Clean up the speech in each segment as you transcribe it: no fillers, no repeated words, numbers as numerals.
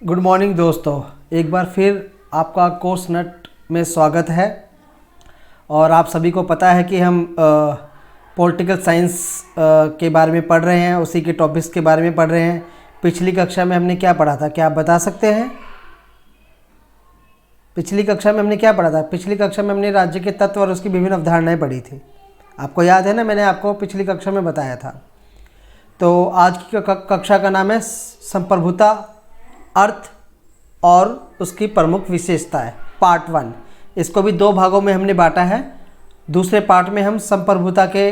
Good morning दोस्तों, एक बार फिर आपका कोर्स नट में स्वागत है। और आप सभी को पता है कि हम पॉलिटिकल साइंस के बारे में पढ़ रहे हैं, उसी के टॉपिक्स के बारे में पढ़ रहे हैं। पिछली कक्षा में हमने क्या पढ़ा था, क्या आप बता सकते हैं? पिछली कक्षा में हमने क्या पढ़ा था? पिछली कक्षा में हमने राज्य के तत्व और उसकी विभिन्न अवधारणाएं पढ़ी थी। आपको याद है ना, मैंने आपको पिछली कक्षा में बताया था। तो आज की कक्षा का नाम है संप्रभुता, अर्थ और उसकी प्रमुख विशेषताएं, पार्ट 1। इसको भी 2 भागों में हमने बांटा है। दूसरे पार्ट में हम संप्रभुता के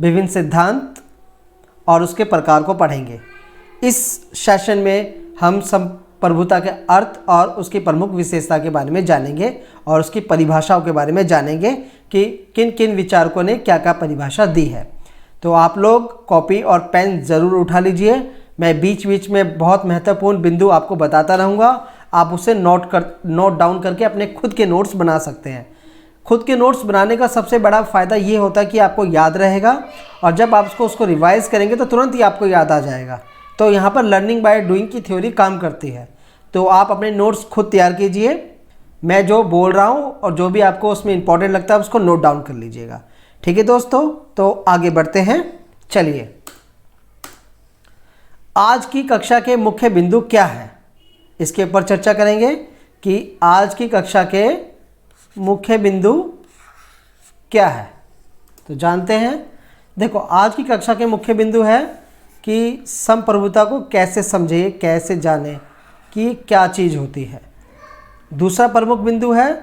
विभिन्न सिद्धांत और उसके प्रकार को पढ़ेंगे। इस सेशन में हम संप्रभुता के अर्थ और उसकी प्रमुख विशेषता के बारे में जानेंगे और उसकी परिभाषाओं के बारे में जानेंगे कि किन किन विचारकों ने क्या क्या परिभाषा दी है। तो आप लोग कॉपी और पेन ज़रूर उठा लीजिए। मैं बीच बीच में बहुत महत्वपूर्ण बिंदु आपको बताता रहूँगा। आप उसे नोट डाउन करके अपने खुद के नोट्स बना सकते हैं। खुद के नोट्स बनाने का सबसे बड़ा फ़ायदा ये होता है कि आपको याद रहेगा और जब आप उसको रिवाइज़ करेंगे तो तुरंत ही आपको याद आ जाएगा। तो यहाँ पर लर्निंग बाय डूइंग की थ्योरी काम करती है। तो आप अपने नोट्स खुद तैयार कीजिए। मैं जो बोल रहा हूँ और जो भी आपको उसमें इंपॉर्टेंट लगता है उसको नोट डाउन कर लीजिएगा। ठीक है दोस्तों, तो आगे बढ़ते हैं। चलिए, आज की कक्षा के मुख्य बिंदु क्या है, इसके ऊपर चर्चा करेंगे कि आज की कक्षा के मुख्य बिंदु क्या है। तो जानते हैं। देखो, आज की कक्षा के मुख्य बिंदु है कि संप्रभुता को कैसे समझे, कैसे जाने कि क्या चीज़ होती है। दूसरा प्रमुख बिंदु है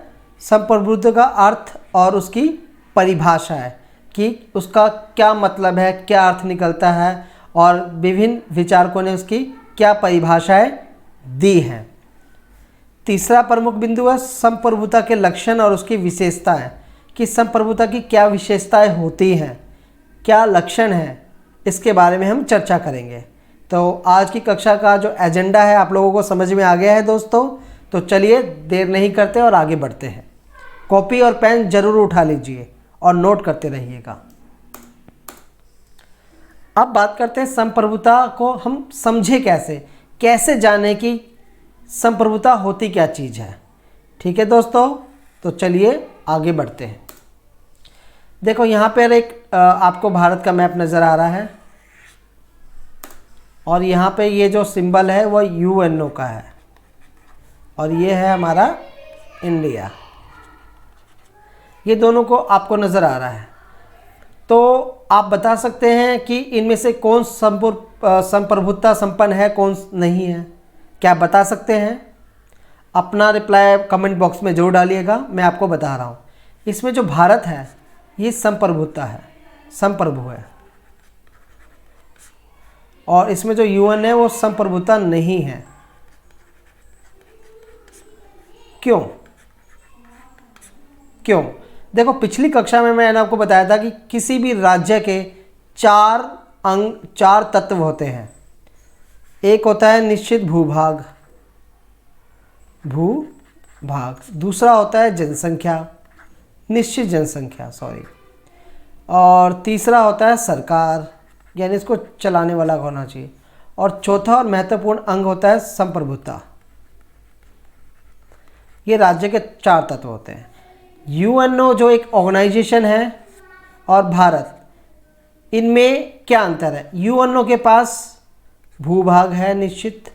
संप्रभुता का अर्थ और उसकी परिभाषा है कि उसका क्या मतलब है, क्या अर्थ निकलता है और विभिन्न विचारकों ने उसकी क्या परिभाषाएं दी हैं। तीसरा प्रमुख बिंदु है संप्रभुता के लक्षण और उसकी विशेषताएं कि संप्रभुता की क्या विशेषताएं होती हैं, क्या लक्षण हैं, इसके बारे में हम चर्चा करेंगे। तो आज की कक्षा का जो एजेंडा है आप लोगों को समझ में आ गया है दोस्तों। तो चलिए देर नहीं करते और आगे बढ़ते हैं। कॉपी और पेन जरूर उठा लीजिए और नोट करते रहिएगा। अब बात करते हैं संप्रभुता को हम समझे कैसे, कैसे जाने कि संप्रभुता होती क्या चीज़ है। ठीक है दोस्तों, तो चलिए आगे बढ़ते हैं। देखो, यहाँ पर एक आपको भारत का मैप नज़र आ रहा है और यहाँ पे ये जो सिंबल है वो यूएनओ का है और ये है हमारा इंडिया। ये दोनों को आपको नज़र आ रहा है। तो आप बता सकते हैं कि इनमें से कौन संप्रभुता संपन्न है, कौन नहीं है। क्या बता सकते हैं? अपना रिप्लाई कमेंट बॉक्स में जरूर डालिएगा। मैं आपको बता रहा हूँ, इसमें जो भारत है ये संप्रभुता है, संप्रभु है। और इसमें जो यूएन है वो संप्रभुता नहीं है। क्यों? देखो, पिछली कक्षा में मैंने आपको बताया था कि किसी भी राज्य के 4 तत्व होते हैं। एक होता है निश्चित भूभाग, दूसरा होता है जनसंख्या, निश्चित जनसंख्या और तीसरा होता है सरकार, यानी इसको चलाने वाला होना चाहिए। और चौथा और महत्वपूर्ण अंग होता है संप्रभुता। ये राज्य के 4 तत्व होते हैं। यूएनओ जो एक ऑर्गेनाइजेशन है और भारत, इनमें क्या अंतर है? यूएनओ के पास भूभाग है निश्चित,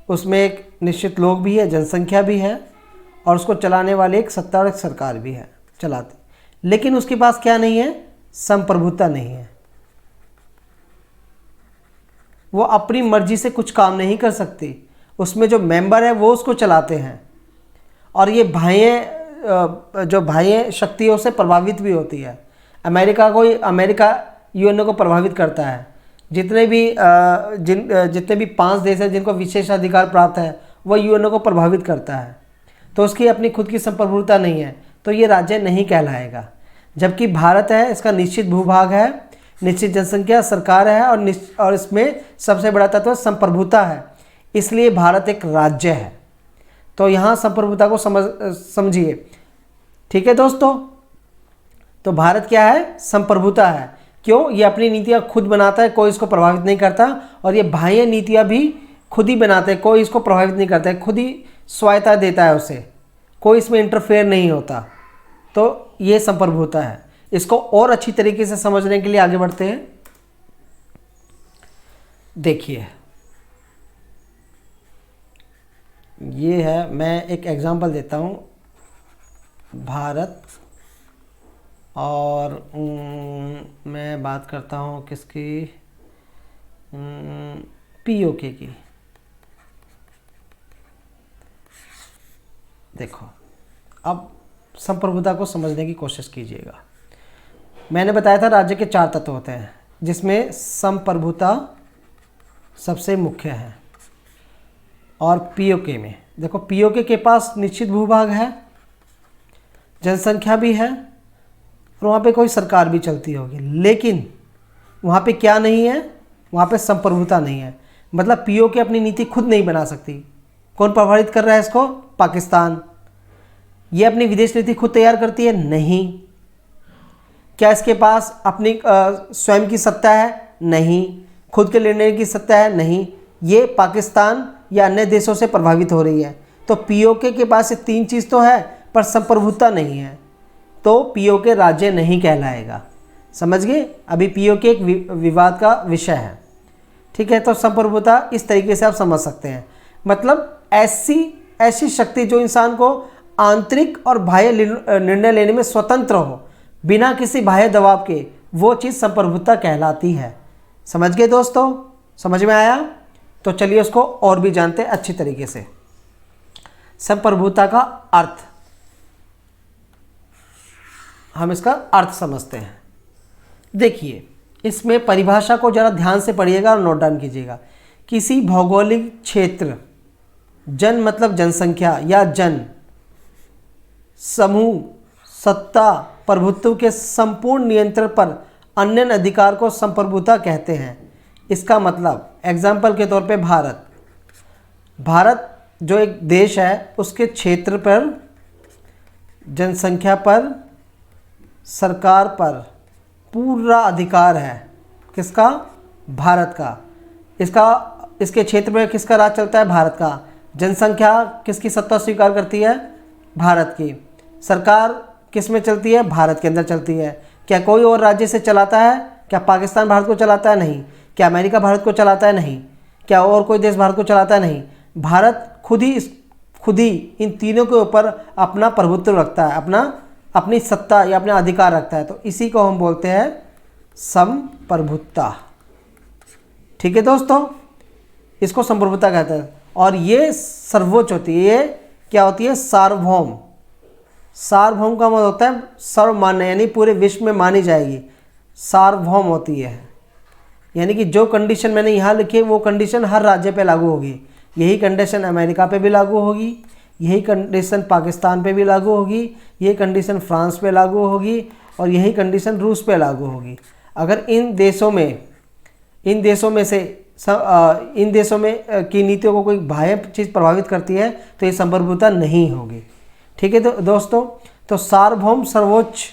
उसमें एक निश्चित लोग भी है, जनसंख्या भी है और उसको चलाने वाले एक सत्ता और एक सरकार भी है चलाते। लेकिन उसके पास क्या नहीं है? संप्रभुता नहीं है। वो अपनी मर्जी से कुछ काम नहीं कर सकती। उसमें जो मेंबर है वो उसको चलाते हैं और ये बाह्य शक्तियों से प्रभावित भी होती है। अमेरिका यूएनओ को प्रभावित करता है। जितने भी 5 देश हैं जिनको विशेष अधिकार प्राप्त है वह यूएनओ को प्रभावित करता है। तो उसकी अपनी खुद की संप्रभुता नहीं है, तो ये राज्य नहीं कहलाएगा। जबकि भारत है, इसका निश्चित भूभाग है, निश्चित जनसंख्या, सरकार है और इसमें सबसे बड़ा तत्व संप्रभुता है, इसलिए भारत एक राज्य है। तो यहाँ संप्रभुता को समझिए। ठीक है दोस्तों, तो भारत क्या है? संप्रभुता है। क्यों? ये अपनी नीतियाँ खुद बनाता है, कोई इसको प्रभावित नहीं करता और ये बाह्य नीतियाँ भी खुद ही बनाते हैं, कोई इसको प्रभावित नहीं करता है, खुद ही स्वायत्ता देता है उसे, कोई इसमें इंटरफेयर नहीं होता। तो ये संप्रभुता है। इसको और अच्छी तरीके से समझने के लिए आगे बढ़ते हैं। देखिए ये है, मैं एक एग्जांपल देता हूँ, भारत और मैं बात करता हूँ किसकी, पीओके की। देखो अब संप्रभुता को समझने की कोशिश कीजिएगा। मैंने बताया था राज्य के 4 तत्व होते हैं, जिसमें संप्रभुता सबसे मुख्य है। और पीओके में देखो, पीओके के पास निश्चित भूभाग है, जनसंख्या भी है, और वहाँ पे कोई सरकार भी चलती होगी, लेकिन वहाँ पे क्या नहीं है, वहाँ पे संप्रभुता नहीं है। मतलब पीओके अपनी नीति खुद नहीं बना सकती। कौन प्रभावित कर रहा है इसको? पाकिस्तान। ये अपनी विदेश नीति खुद तैयार करती है? नहीं। क्या इसके पास अपनी स्वयं की सत्ता है? नहीं। खुद के निर्णय की सत्ता है? नहीं। ये पाकिस्तान या अन्य देशों से प्रभावित हो रही है। तो पीओके के पास ये 3 चीज़ तो है, पर संप्रभुता नहीं है, तो पीओके राज्य नहीं कहलाएगा। समझ गए? अभी पीओके एक विवाद का विषय है, ठीक है। तो संप्रभुता इस तरीके से आप समझ सकते हैं, मतलब ऐसी शक्ति जो इंसान को आंतरिक और बाह्य निर्णय लेने में स्वतंत्र हो, बिना किसी बाह्य दबाव के, वो चीज़ संप्रभुता कहलाती है। समझ गए दोस्तों? समझ में आया? तो चलिए उसको और भी जानते हैं अच्छी तरीके से। संप्रभुता का अर्थ, हम इसका अर्थ समझते हैं। देखिए इसमें परिभाषा को जरा ध्यान से पढ़िएगा और नोट डाउन कीजिएगा। किसी भौगोलिक क्षेत्र, जन मतलब जनसंख्या या जन समूह, सत्ता, प्रभुत्व के संपूर्ण नियंत्रण पर अन्य अधिकार को संप्रभुता कहते हैं। इसका मतलब एग्जाम्पल के तौर पे भारत जो एक देश है, उसके क्षेत्र पर, जनसंख्या पर, सरकार पर पूरा अधिकार है। किसका? भारत का। इसके क्षेत्र में किसका राज चलता है? भारत का। जनसंख्या किसकी सत्ता स्वीकार करती है? भारत की। सरकार किस में चलती है? भारत के अंदर चलती है। क्या कोई और राज्य से चलाता है? क्या पाकिस्तान भारत को चलाता है? नहीं। क्या अमेरिका भारत को चलाता है? नहीं। क्या और कोई देश भारत को चलाता है? नहीं। भारत खुद ही इन तीनों के ऊपर अपना प्रभुत्व रखता है, अपनी सत्ता या अपना अधिकार रखता है। तो इसी को हम बोलते हैं संप्रभुता। ठीक है दोस्तों, इसको संप्रभुता कहते हैं। और ये सर्वोच्च होती है। ये क्या होती है? सार्वभौम। सार्वभौम का मतलब होता है सर्वमान्य, यानी पूरे विश्व में मानी जाएगी। सार्वभौम होती है, यानी कि जो कंडीशन मैंने यहाँ लिखी है वो कंडीशन हर राज्य पे लागू होगी। यही कंडीशन अमेरिका पे भी लागू होगी, यही कंडीशन पाकिस्तान पे भी लागू होगी, यही कंडीशन फ्रांस पे लागू होगी, और यही कंडीशन रूस पे लागू होगी। अगर इन देशों में की नीतियों को कोई बाह्य चीज़ प्रभावित करती है तो ये संप्रभुता नहीं होगी। ठीक है दोस्तों, तो सार्वभौम सर्वोच्च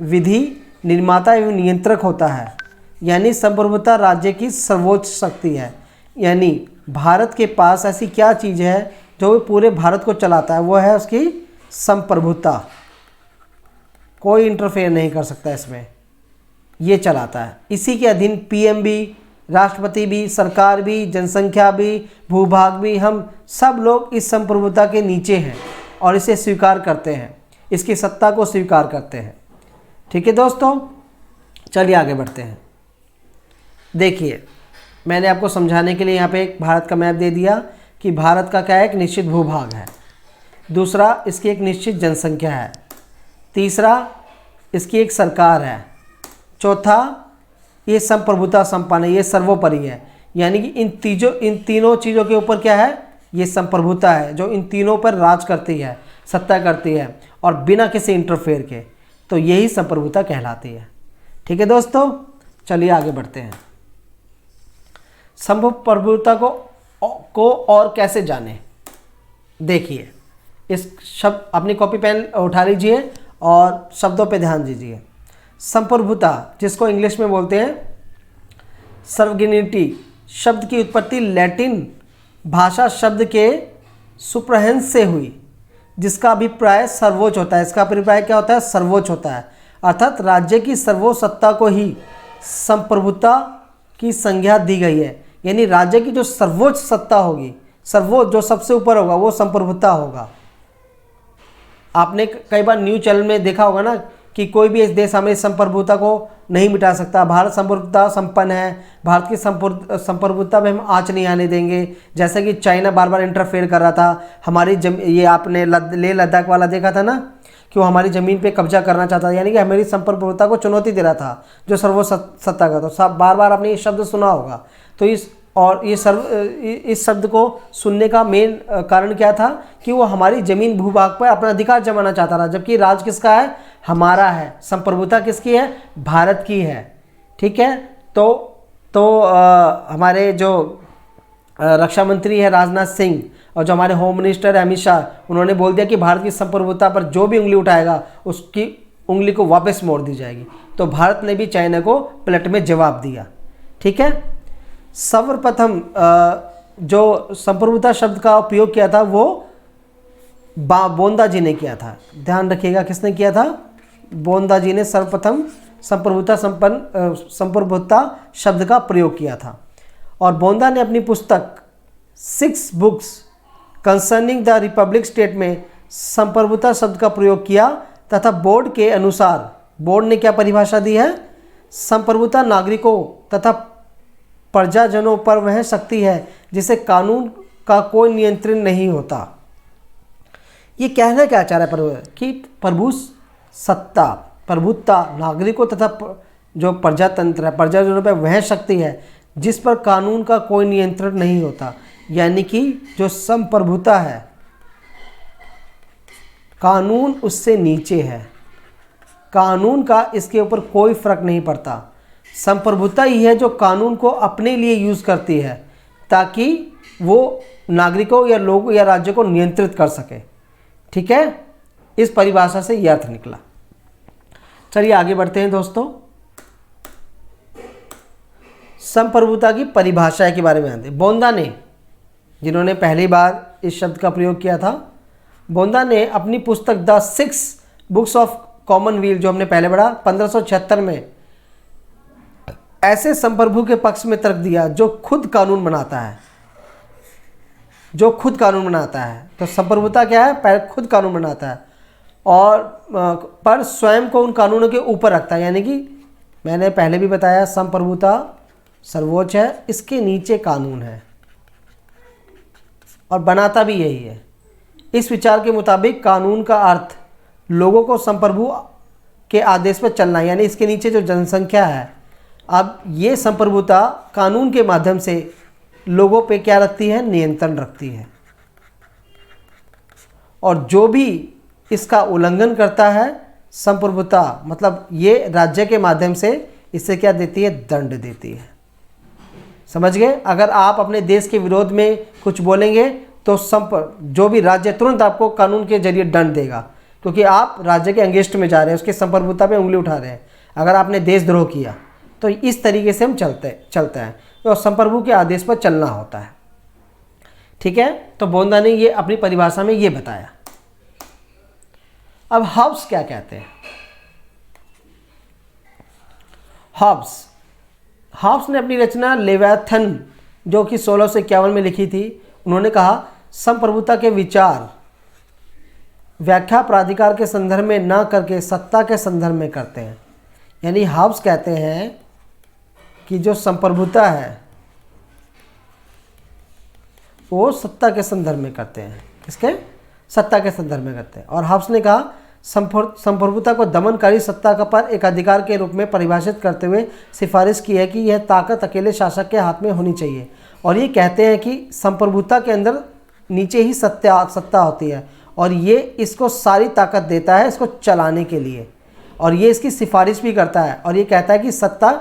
विधि निर्माता एवं नियंत्रक होता है, यानी संप्रभुता राज्य की सर्वोच्च शक्ति है। यानी भारत के पास ऐसी क्या चीज़ है जो पूरे भारत को चलाता है? वो है उसकी संप्रभुता। कोई इंटरफेयर नहीं कर सकता इसमें, ये चलाता है। इसी के अधीन पीएम भी, राष्ट्रपति भी, सरकार भी, जनसंख्या भी, भूभाग भी, हम सब लोग इस संप्रभुता के नीचे हैं और इसे स्वीकार करते हैं, इसकी सत्ता को स्वीकार करते हैं। ठीक है दोस्तों, चलिए आगे बढ़ते हैं। देखिए मैंने आपको समझाने के लिए यहाँ पे एक भारत का मैप दे दिया कि भारत का क्या है? एक निश्चित भूभाग है। दूसरा, इसकी एक निश्चित जनसंख्या है। तीसरा, इसकी एक सरकार है। चौथा, ये संप्रभुता संपन्न है, ये सर्वोपरि है, यानी कि इन तीनों चीज़ों के ऊपर क्या है? ये संप्रभुता है, जो इन तीनों पर राज करती है, सत्ता करती है, और बिना किसी इंटरफेयर के। तो यही संप्रभुता कहलाती है। ठीक है दोस्तों, चलिए आगे बढ़ते हैं। संप्रभुता को और कैसे जाने? देखिए इस शब्द, अपनी कॉपी पेन उठा लीजिए और शब्दों पे ध्यान दीजिए। संप्रभुता, जिसको इंग्लिश में बोलते हैं सर्वगिनिटी, शब्द की उत्पत्ति लैटिन भाषा शब्द के सुप्रहेंस से हुई, जिसका अभिप्राय सर्वोच्च होता है। इसका अभिप्राय क्या होता है? सर्वोच्च होता है। अर्थात राज्य की सर्वोच्चता को ही संप्रभुता की संज्ञा दी गई है। यानी राज्य की जो सर्वोच्च सत्ता होगी, सर्वोच्च जो सबसे ऊपर होगा, वो संप्रभुता होगा। आपने कई बार न्यूज चैनल में देखा होगा ना कि कोई भी इस देश हमें संप्रभुता को नहीं मिटा सकता। भारत संप्रभुता संपन्न है, भारत की संप्रभुता में हम आँच नहीं आने देंगे। जैसे कि चाइना बार बार इंटरफेयर कर रहा था हमारी ये आपने लेह लद्दाख वाला देखा था ना, कि वो हमारी ज़मीन पे कब्जा करना चाहता था, यानी कि हमारी संप्रभुता को चुनौती दे रहा था, जो सर्वसत्ता का। तो सब बार बार आपने ये शब्द सुना होगा। तो इस शब्द को सुनने का मेन कारण क्या था कि वो हमारी ज़मीन भूभाग पर अपना अधिकार जमाना चाहता था, जबकि राज किसका है? हमारा है। संप्रभुता किसकी है? भारत की है। ठीक है। तो हमारे जो रक्षा मंत्री है राजनाथ सिंह और जो हमारे होम मिनिस्टर है अमित शाह, उन्होंने बोल दिया कि भारत की संप्रभुता पर जो भी उंगली उठाएगा उसकी उंगली को वापस मोड़ दी जाएगी। तो भारत ने भी चाइना को पलट में जवाब दिया। ठीक है। सर्वप्रथम जो संप्रभुता शब्द का उपयोग किया था वो बोंदा जी ने किया था। ध्यान रखिएगा, किसने किया था? बोंदा जी ने सर्वप्रथम संप्रभुता शब्द का प्रयोग किया था। और बोंदा ने अपनी पुस्तक 6 books concerning the Republic state में संप्रभुता शब्द का प्रयोग किया तथा बोर्ड के अनुसार, बोर्ड ने क्या परिभाषा दी है? संप्रभुता नागरिकों तथा प्रजाजनों पर वह शक्ति है जिसे कानून का कोई नियंत्रण नहीं होता। ये कहना क्या चाह रहा है कि प्रभुत्ता नागरिकों तथा जो प्रजातंत्र है, प्रजाजनों पर वह शक्ति है जिस पर कानून का कोई नियंत्रण नहीं होता। यानी कि जो संप्रभुता है, कानून उससे नीचे है, कानून का इसके ऊपर कोई फर्क नहीं पड़ता। संप्रभुता ही है जो कानून को अपने लिए यूज़ करती है ताकि वो नागरिकों या लोगों या राज्य को नियंत्रित कर सके। ठीक है। इस परिभाषा से यह अर्थ निकला। चलिए आगे बढ़ते हैं दोस्तों। संप्रभुता की परिभाषा के बारे में जानते हैं। बोंदा ने, जिन्होंने पहली बार इस शब्द का प्रयोग किया था, बोंदा ने अपनी पुस्तक द 6 बुक्स ऑफ कॉमनवेल्थ, जो हमने पहले पढ़ा, 1576 में ऐसे संप्रभु के पक्ष में तर्क दिया जो खुद कानून बनाता है। जो खुद कानून बनाता है, तो संप्रभुता क्या है? पहले खुद कानून बनाता है और पर स्वयं को उन कानूनों के ऊपर रखता है। यानी कि मैंने पहले भी बताया, संप्रभुता सर्वोच्च है, इसके नीचे कानून है और बनाता भी यही है। इस विचार के मुताबिक कानून का अर्थ लोगों को संप्रभु के आदेश पर चलना, यानी इसके नीचे जो जनसंख्या है, अब ये संप्रभुता कानून के माध्यम से लोगों पे क्या रखती है? नियंत्रण रखती है। और जो भी इसका उल्लंघन करता है, संप्रभुता मतलब ये राज्य के माध्यम से इससे क्या देती है? दंड देती है। समझ गए? अगर आप अपने देश के विरोध में कुछ बोलेंगे तो जो भी राज्य तुरंत आपको कानून के जरिए दंड देगा, क्योंकि आप राज्य के अगेंस्ट में जा रहे हैं, उसके संप्रभुता पे उंगली उठा रहे हैं। अगर आपने देशद्रोह किया तो इस तरीके से हम चलते हैं। तो संप्रभु के आदेश पर चलना होता है। ठीक है। तो बोंदा ने ये अपनी परिभाषा में ये बताया। अब हॉब्स क्या कहते हैं? हॉब्स ने अपनी रचना लेवियाथन, जो कि 1651 में लिखी थी, उन्होंने कहा संप्रभुता के विचार व्याख्या प्राधिकार के संदर्भ में न करके सत्ता के संदर्भ में करते हैं। यानी हॉब्स कहते हैं कि जो संप्रभुता है वो सत्ता के संदर्भ में करते हैं। किसके? सत्ता के संदर्भ में करते हैं। और हॉब्स ने कहा संप्रभुता को दमनकारी सत्ता का पर एक अधिकार के रूप में परिभाषित करते हुए सिफारिश की है कि यह ताकत अकेले शासक के हाथ में होनी चाहिए। और ये कहते हैं कि संप्रभुता के अंदर नीचे ही सत्ता होती है और ये इसको सारी ताकत देता है इसको चलाने के लिए, और ये इसकी सिफारिश भी करता है। और ये कहता है कि सत्ता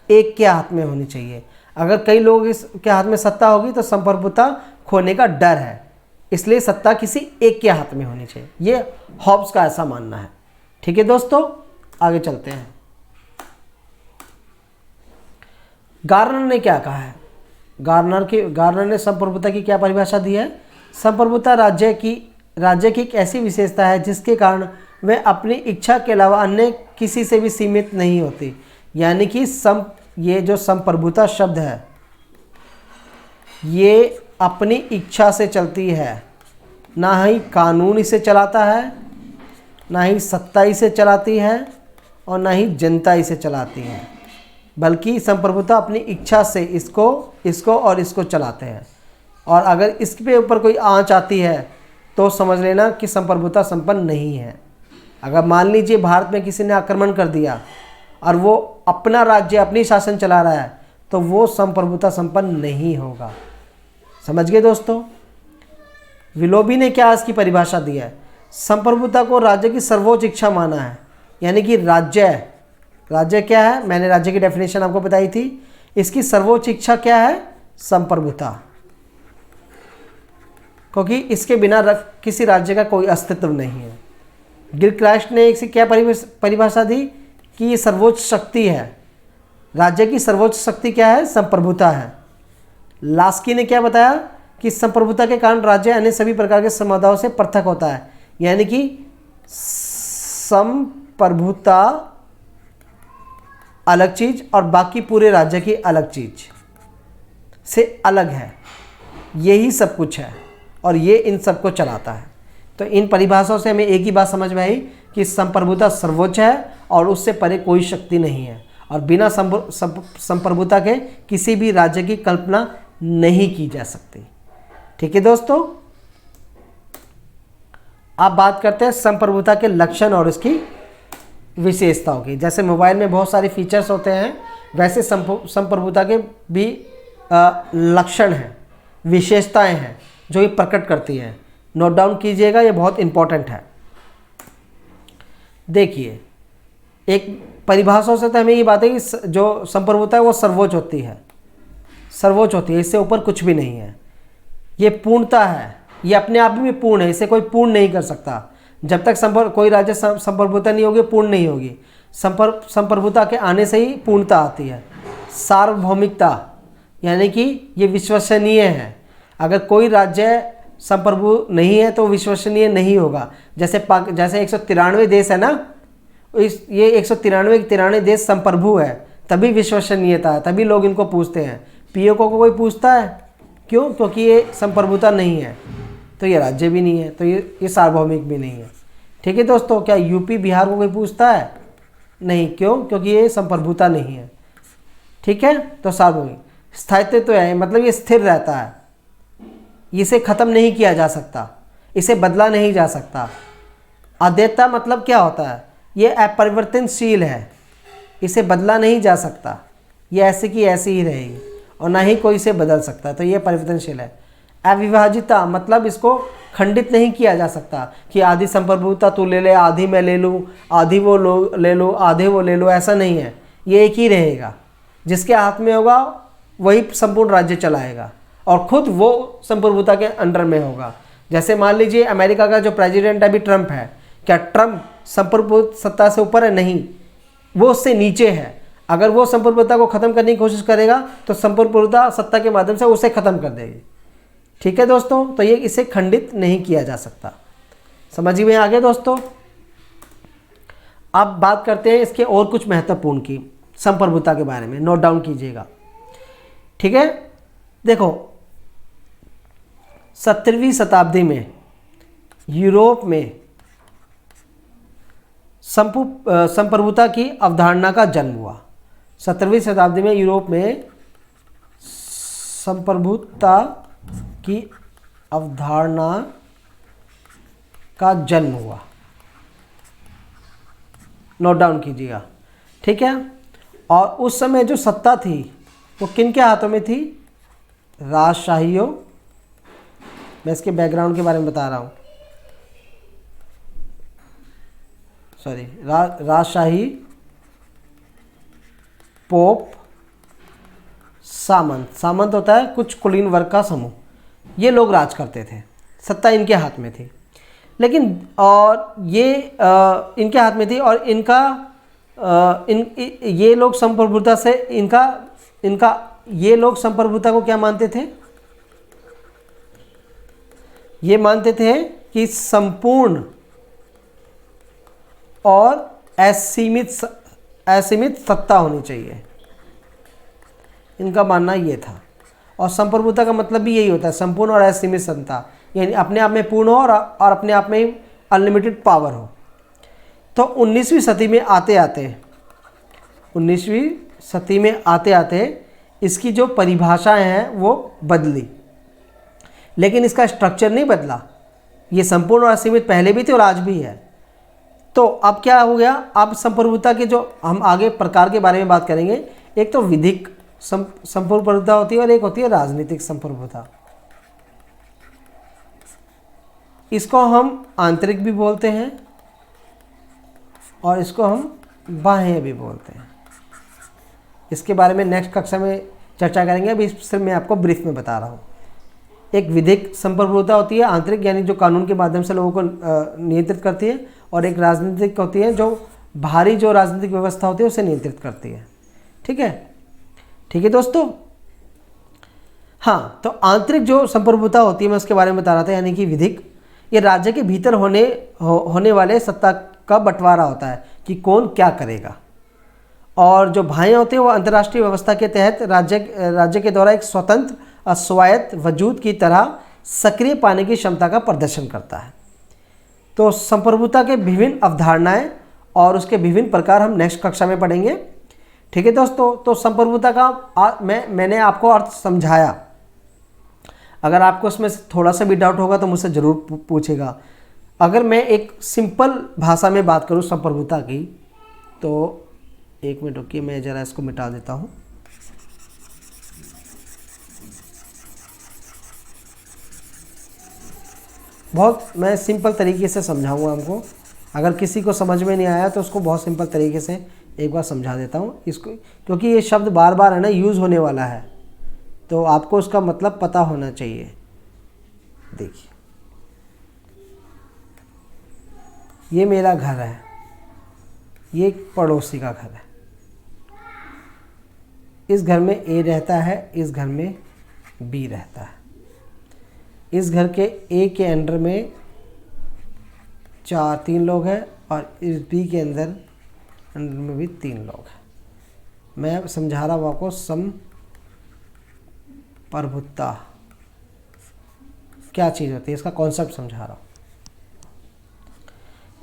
एक के हाथ में होनी चाहिए। अगर कई लोग इसके हाथ में सत्ता होगी तो संप्रभुता खोने का डर है, इसलिए सत्ता किसी एक के हाथ में होनी चाहिए। ये हॉब्स का ऐसा मानना है। ठीक है दोस्तों, आगे चलते हैं। गार्नर ने क्या कहा है? गार्नर ने संप्रभुता की क्या परिभाषा दी है? संप्रभुता राज्य की एक ऐसी विशेषता है जिसके कारण वह अपनी इच्छा के अलावा अन्य किसी से भी सीमित नहीं होती। यानी कि ये जो संप्रभुता शब्द है ये अपनी इच्छा से चलती है, ना ही कानून इसे चलाता है, ना ही सत्ता इसे चलाती है और ना ही जनता इसे चलाती है, बल्कि संप्रभुता अपनी इच्छा से इसको और इसको चलाते हैं। और अगर इसके ऊपर कोई आंच आती है तो समझ लेना कि संप्रभुता संपन्न नहीं है। अगर मान लीजिए भारत में किसी ने आक्रमण कर दिया और वो अपना राज्य अपनी शासन चला रहा है तो वो संप्रभुता संपन्न नहीं होगा। समझ गए दोस्तों? विलोबी ने क्या इसकी परिभाषा दी है? संप्रभुता को राज्य की सर्वोच्च इच्छा माना है। यानी कि राज्य क्या है? मैंने राज्य की डेफिनेशन आपको बताई थी। इसकी सर्वोच्च इच्छा क्या है? संप्रभुता, क्योंकि इसके बिना किसी राज्य का कोई अस्तित्व नहीं है। गिलक्रास्ट ने इसे क्या परिभाषा दी कि ये सर्वोच्च शक्ति है। राज्य की सर्वोच्च शक्ति क्या है? संप्रभुता है। लास्की ने क्या बताया कि संप्रभुता के कारण राज्य अन्य सभी प्रकार के समुदायों से पृथक होता है। यानी कि संप्रभुता अलग चीज और बाकी पूरे राज्य की अलग चीज से अलग है। यही सब कुछ है और ये इन सबको चलाता है। तो इन परिभाषाओं से हमें एक ही बात समझ में आई कि संप्रभुता सर्वोच्च है और उससे परे कोई शक्ति नहीं है और बिना संप्रभुता के किसी भी राज्य की कल्पना नहीं की जा सकती। ठीक है दोस्तों, अब बात करते हैं संप्रभुता के लक्षण और इसकी विशेषताओं की। जैसे मोबाइल में बहुत सारे फीचर्स होते हैं वैसे संप्रभुता के भी लक्षण हैं, विशेषताएं हैं जो ये प्रकट करती हैं। नोट डाउन कीजिएगा, ये बहुत इंपॉर्टेंट है। देखिए, एक परिभाषाओं से तो हमें ये बात है कि जो संप्रभुता है वो सर्वोच्च होती है, इससे ऊपर कुछ भी नहीं है। ये पूर्णता है, ये अपने आप में पूर्ण है, इसे कोई पूर्ण नहीं कर सकता। जब तक कोई राज्य संप्रभुता नहीं होगी पूर्ण नहीं होगी। संप्रभुता के आने से ही पूर्णता आती है। सार्वभौमिकता यानी कि ये विश्वसनीय है। अगर कोई राज्य संप्रभु नहीं है तो विश्वसनीय नहीं होगा। जैसे 193 देश है ना, ये 193 देश संप्रभु है, तभी विश्वसनीयता है, तभी लोग इनको पूछते हैं। पीओके को कोई पूछता है क्यों? क्योंकि ये संप्रभुता नहीं है, तो ये राज्य भी नहीं है, तो ये सार्वभौमिक भी नहीं है। ठीक है दोस्तों, क्या यूपी बिहार को कोई पूछता है? नहीं, क्यों? क्योंकि ये संप्रभुता नहीं है। ठीक है, तो सार्वभौमिक। स्थायित्व तो है, मतलब ये स्थिर रहता है, इसे ख़त्म नहीं किया जा सकता, इसे बदला नहीं जा सकता। अद्वैतता मतलब क्या होता है? ये अपरिवर्तनशील है, इसे बदला नहीं जा सकता, ये ऐसे की ऐसी ही रहेगी और ना ही कोई इसे बदल सकता, तो ये परिवर्तनशील है। अविभाजितता मतलब इसको खंडित नहीं किया जा सकता कि आधी संप्रभुता तू ले ले, आधी मैं ले लूँ, आधी वो ले लो, आधे वो ले लो, ऐसा नहीं है। ये एक ही रहेगा, जिसके हाथ में होगा वही संपूर्ण राज्य चलाएगा और खुद वो संप्रभुता के अंडर में होगा। जैसे मान लीजिए अमेरिका का जो प्रेसिडेंट अभी ट्रंप है, क्या ट्रंप संप्रभुता सत्ता से ऊपर है? नहीं, वो उससे नीचे है। अगर वो संप्रभुता को ख़त्म करने की कोशिश करेगा तो संप्रभुता सत्ता के माध्यम से उसे ख़त्म कर देगी। ठीक है दोस्तों, तो ये इसे खंडित नहीं किया जा सकता। समझ में आ गया दोस्तों? अब बात करते हैं इसके और कुछ महत्वपूर्ण की संप्रभुता के बारे में। नोट डाउन कीजिएगा। ठीक है, देखो 17वीं शताब्दी में यूरोप में संप्रभुता की अवधारणा का जन्म हुआ। 17वीं शताब्दी में यूरोप में संप्रभुता की अवधारणा का जन्म हुआ। नोट डाउन कीजिएगा। ठीक है, और उस समय जो सत्ता थी वो किन के हाथों में थी? राजशाहियों। मैं इसके बैकग्राउंड के बारे में बता रहा हूँ। सॉरी, राजशाही, पोप, सामंत होता है कुछ कुलीन वर्ग का समूह, ये लोग राज करते थे, सत्ता इनके हाथ में थी। लेकिन और ये इनके हाथ में थी और ये लोग संप्रभुता से इनका ये लोग संप्रभुता को क्या मानते थे? ये मानते थे कि संपूर्ण और असीमित सत्ता होनी चाहिए। इनका मानना ये था। और संप्रभुता का मतलब भी यही होता है, संपूर्ण और असीमित सत्ता, यानी अपने आप में पूर्ण हो और अपने आप में ही अनलिमिटेड पावर हो। तो 19वीं सदी में आते आते इसकी जो परिभाषाएं हैं वो बदली, लेकिन इसका स्ट्रक्चर नहीं बदला। ये संपूर्ण और असीमित पहले भी थे और आज भी है। तो अब क्या हो गया, अब संप्रभुता के जो हम आगे प्रकार के बारे में बात करेंगे, एक तो विधिक संप्रभुता होती है और एक होती है राजनीतिक संप्रभुता। इसको हम आंतरिक भी बोलते हैं और इसको हम बाह्य भी बोलते हैं। इसके बारे में नेक्स्ट कक्षा में चर्चा करेंगे, अभी सिर्फ मैं आपको ब्रीफ में बता रहा हूँ। एक विधिक संप्रभुता होती है, आंतरिक यानी जो कानून के माध्यम से लोगों को नियंत्रित करती है, और एक राजनीतिक होती है जो बाहरी जो राजनीतिक व्यवस्था होती है उसे नियंत्रित करती है। ठीक है दोस्तों। हाँ, तो आंतरिक जो संप्रभुता होती है मैं उसके बारे में बता रहा था, यानी कि विधिक, ये राज्य के भीतर होने वाले सत्ता का बंटवारा होता है कि कौन क्या करेगा। और जो बाह्य होते हैं वो अंतर्राष्ट्रीय व्यवस्था के तहत राज्य के द्वारा एक स्वतंत्र स्वायत्त वजूद की तरह सक्रिय पाने की क्षमता का प्रदर्शन करता है। तो संप्रभुता के विभिन्न अवधारणाएं और उसके विभिन्न प्रकार हम नेक्स्ट कक्षा में पढ़ेंगे। ठीक है दोस्तों। तो संप्रभुता का मैंने आपको अर्थ समझाया। अगर आपको इसमें थोड़ा सा भी डाउट होगा तो मुझसे ज़रूर पूछेगा। अगर मैं एक सिंपल भाषा में बात करूं संप्रभुता की, तो एक मिनट रुकिए, मैं ज़रा इसको मिटा देता हूं। बहुत मैं सिंपल तरीके से समझाऊंगा हमको। अगर किसी को समझ में नहीं आया तो उसको बहुत सिंपल तरीके से एक बार समझा देता हूँ इसको, क्योंकि ये शब्द बार बार है ना यूज़ होने वाला है, तो आपको उसका मतलब पता होना चाहिए। देखिए, ये मेरा घर है, ये एक पड़ोसी का घर है। इस घर में ए रहता है, इस घर में बी रहता है। इस घर के ए के अंडर में 3 लोग हैं और इस बी के अंदर में भी 3 लोग हैं। मैं समझा रहा हूँ आपको संप्रभुता क्या चीज़ होती है, इसका कॉन्सेप्ट समझा रहा हूँ।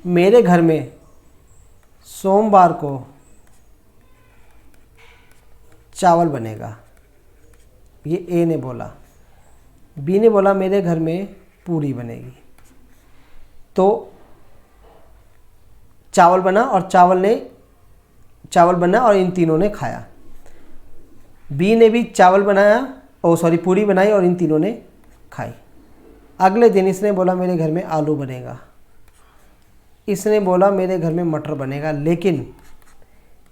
मेरे घर में सोमवार को चावल बनेगा, ये ए ने बोला। बी ने बोला मेरे घर में पूरी बनेगी। तो चावल बना और चावल बना और इन तीनों ने खाया। बी ने भी पूरी बनाई और इन तीनों ने खाई। अगले दिन इसने बोला मेरे घर में आलू बनेगा। इसने बोला मेरे घर में मटर बनेगा, लेकिन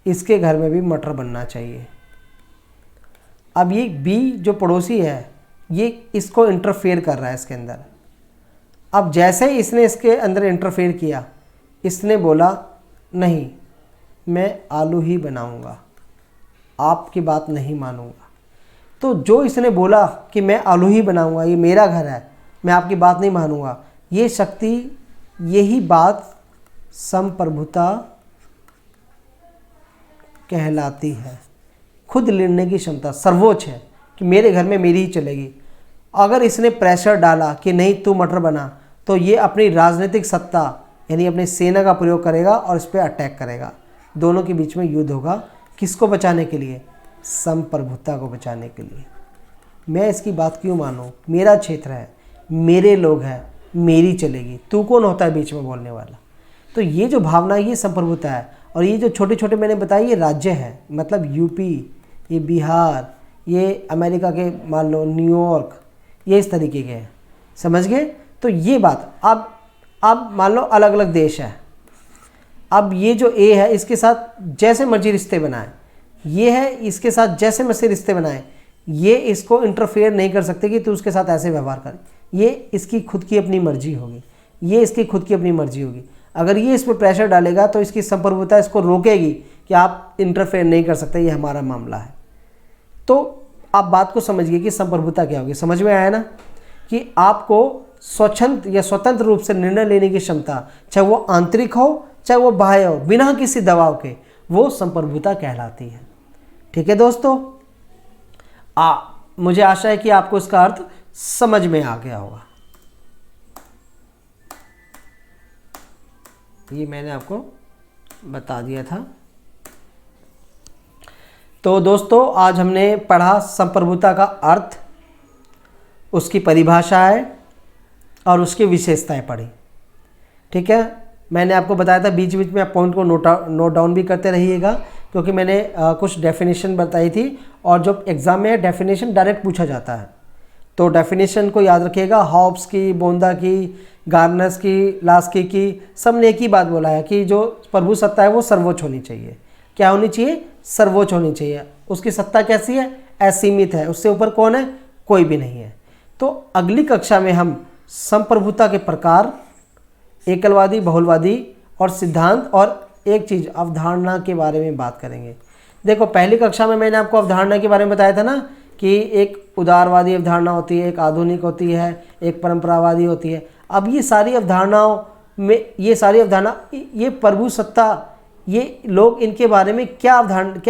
इसके घर में भी मटर बनना चाहिए। अब ये बी जो पड़ोसी है, ये इसको इंटरफेयर कर रहा है इसके अंदर। अब जैसे ही इसने इसके अंदर इंटरफेयर किया, इसने बोला नहीं, मैं आलू ही बनाऊंगा, आपकी बात नहीं मानूंगा। तो जो इसने बोला कि मैं आलू ही बनाऊंगा, ये मेरा घर है, मैं आपकी बात नहीं मानूंगा, ये शक्ति, यही बात संप्रभुता कहलाती है। खुद लेने की क्षमता सर्वोच्च है कि मेरे घर में मेरी ही चलेगी। अगर इसने प्रेशर डाला कि नहीं तू मटर बना, तो ये अपनी राजनीतिक सत्ता यानी अपनी सेना का प्रयोग करेगा और इस पर अटैक करेगा। दोनों के बीच में युद्ध होगा। किसको बचाने के लिए? संप्रभुता को बचाने के लिए। मैं इसकी बात क्यों मानूं? मेरा क्षेत्र है, मेरे लोग हैं, मेरी चलेगी, तू कौन होता है बीच में बोलने वाला? तो ये जो भावना, ये संप्रभुता है। और ये जो छोटे छोटे मैंने बताया, ये राज्य है, मतलब यूपी, ये बिहार, ये अमेरिका के मान लो न्यूयॉर्क, ये इस तरीके के हैं। समझ गए? तो ये बात अब मान लो अलग अलग देश है। अब ये जो ए है, इसके साथ जैसे मर्जी रिश्ते बनाए, ये है इसके साथ जैसे मर्जी रिश्ते बनाए, ये इसको इंटरफेयर नहीं कर सकते कि तू उसके साथ ऐसे व्यवहार कर। ये इसकी खुद की अपनी मर्जी होगी, ये इसकी खुद की अपनी मर्जी होगी। अगर ये इस पर प्रेशर डालेगा तो इसकी संप्रभुता इसको रोकेगी कि आप इंटरफेयर नहीं कर सकते, ये हमारा मामला है। तो आप बात को समझिए कि संप्रभुता क्या होगी। समझ में आया ना कि आपको स्वच्छंद या स्वतंत्र रूप से निर्णय लेने की क्षमता, चाहे वो आंतरिक हो चाहे वो बाह्य हो, बिना किसी दबाव के, वो संप्रभुता कहलाती है। ठीक है दोस्तों, मुझे आशा है कि आपको इसका अर्थ समझ में आ गया होगा। ये मैंने आपको बता दिया था। तो दोस्तों, आज हमने पढ़ा संप्रभुता का अर्थ, उसकी परिभाषाएं और उसकी विशेषताएं पढ़ी। ठीक है, मैंने आपको बताया था बीच बीच में आप पॉइंट को नोट डाउन भी करते रहिएगा, क्योंकि मैंने कुछ डेफिनेशन बताई थी, और जो एग्ज़ाम में डेफिनेशन डायरेक्ट पूछा जाता है, तो डेफिनेशन को याद रखिएगा। हॉब्स की, बोंदा की, गार्नस की, लास्की की, सब ने एक ही बात बोला है कि जो प्रभु सत्ता है वो सर्वोच्च होनी चाहिए। क्या होनी चाहिए? सर्वोच्च होनी चाहिए। उसकी सत्ता कैसी है? असीमित है, उससे ऊपर कौन है? कोई भी नहीं है। तो अगली कक्षा में हम संप्रभुता के प्रकार, एकलवादी, बहुलवादी और सिद्धांत, और एक चीज़ अवधारणा के बारे में बात करेंगे। देखो, पहली कक्षा में मैंने आपको अवधारणा के बारे में बताया था ना कि एक उदारवादी अवधारणा होती है, एक आधुनिक होती है, एक परंपरावादी होती है। अब ये सारी अवधारणाओं में, ये सारी अवधारणा, ये प्रभु सत्ता, ये लोग इनके बारे में क्या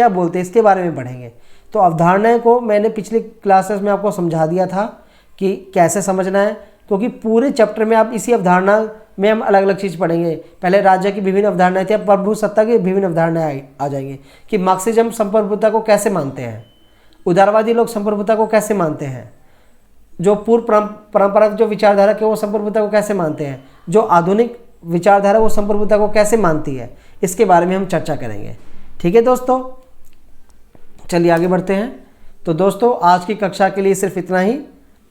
बोलते हैं, इसके बारे में पढ़ेंगे। तो अवधारणाएं को मैंने पिछली क्लासेस में आपको समझा दिया था कि कैसे समझना है, क्योंकि पूरे चैप्टर में आप इसी अवधारणा में हम अलग अलग चीज़ पढ़ेंगे। पहले राज्य की विभिन्न अवधारणाएं थी, अब प्रभु सत्ता की विभिन्न अवधारणाएं आ जाएंगी कि मार्क्सिज्म संप्रभुता को कैसे मानते हैं, उदारवादी लोग संप्रभुता को कैसे मानते हैं, जो पूर्व परंपरागत जो विचारधारा के वो संप्रभुता को कैसे मानते हैं, जो आधुनिक विचारधारा वो संप्रभुता को कैसे मानती है, इसके बारे में हम चर्चा करेंगे। ठीक है दोस्तों, चलिए आगे बढ़ते हैं। तो दोस्तों, आज की कक्षा के लिए सिर्फ इतना ही।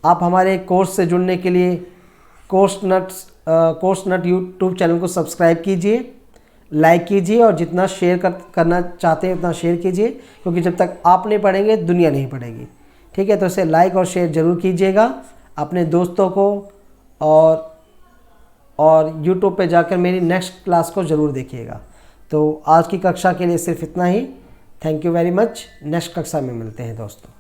आप हमारे कोर्स से जुड़ने के लिए कोर्स नट यूट्यूब चैनल को सब्सक्राइब कीजिए, लाइक कीजिए, और जितना शेयर करना चाहते हैं उतना शेयर कीजिए, क्योंकि जब तक आप नहीं पढ़ेंगे दुनिया नहीं पढ़ेगी। ठीक है, तो इसे लाइक और शेयर ज़रूर कीजिएगा अपने दोस्तों को, और यूट्यूब पे जाकर मेरी नेक्स्ट क्लास को ज़रूर देखिएगा। तो आज की कक्षा के लिए सिर्फ इतना ही। Thank you very much. Next कक्षा में मिलते हैं दोस्तों।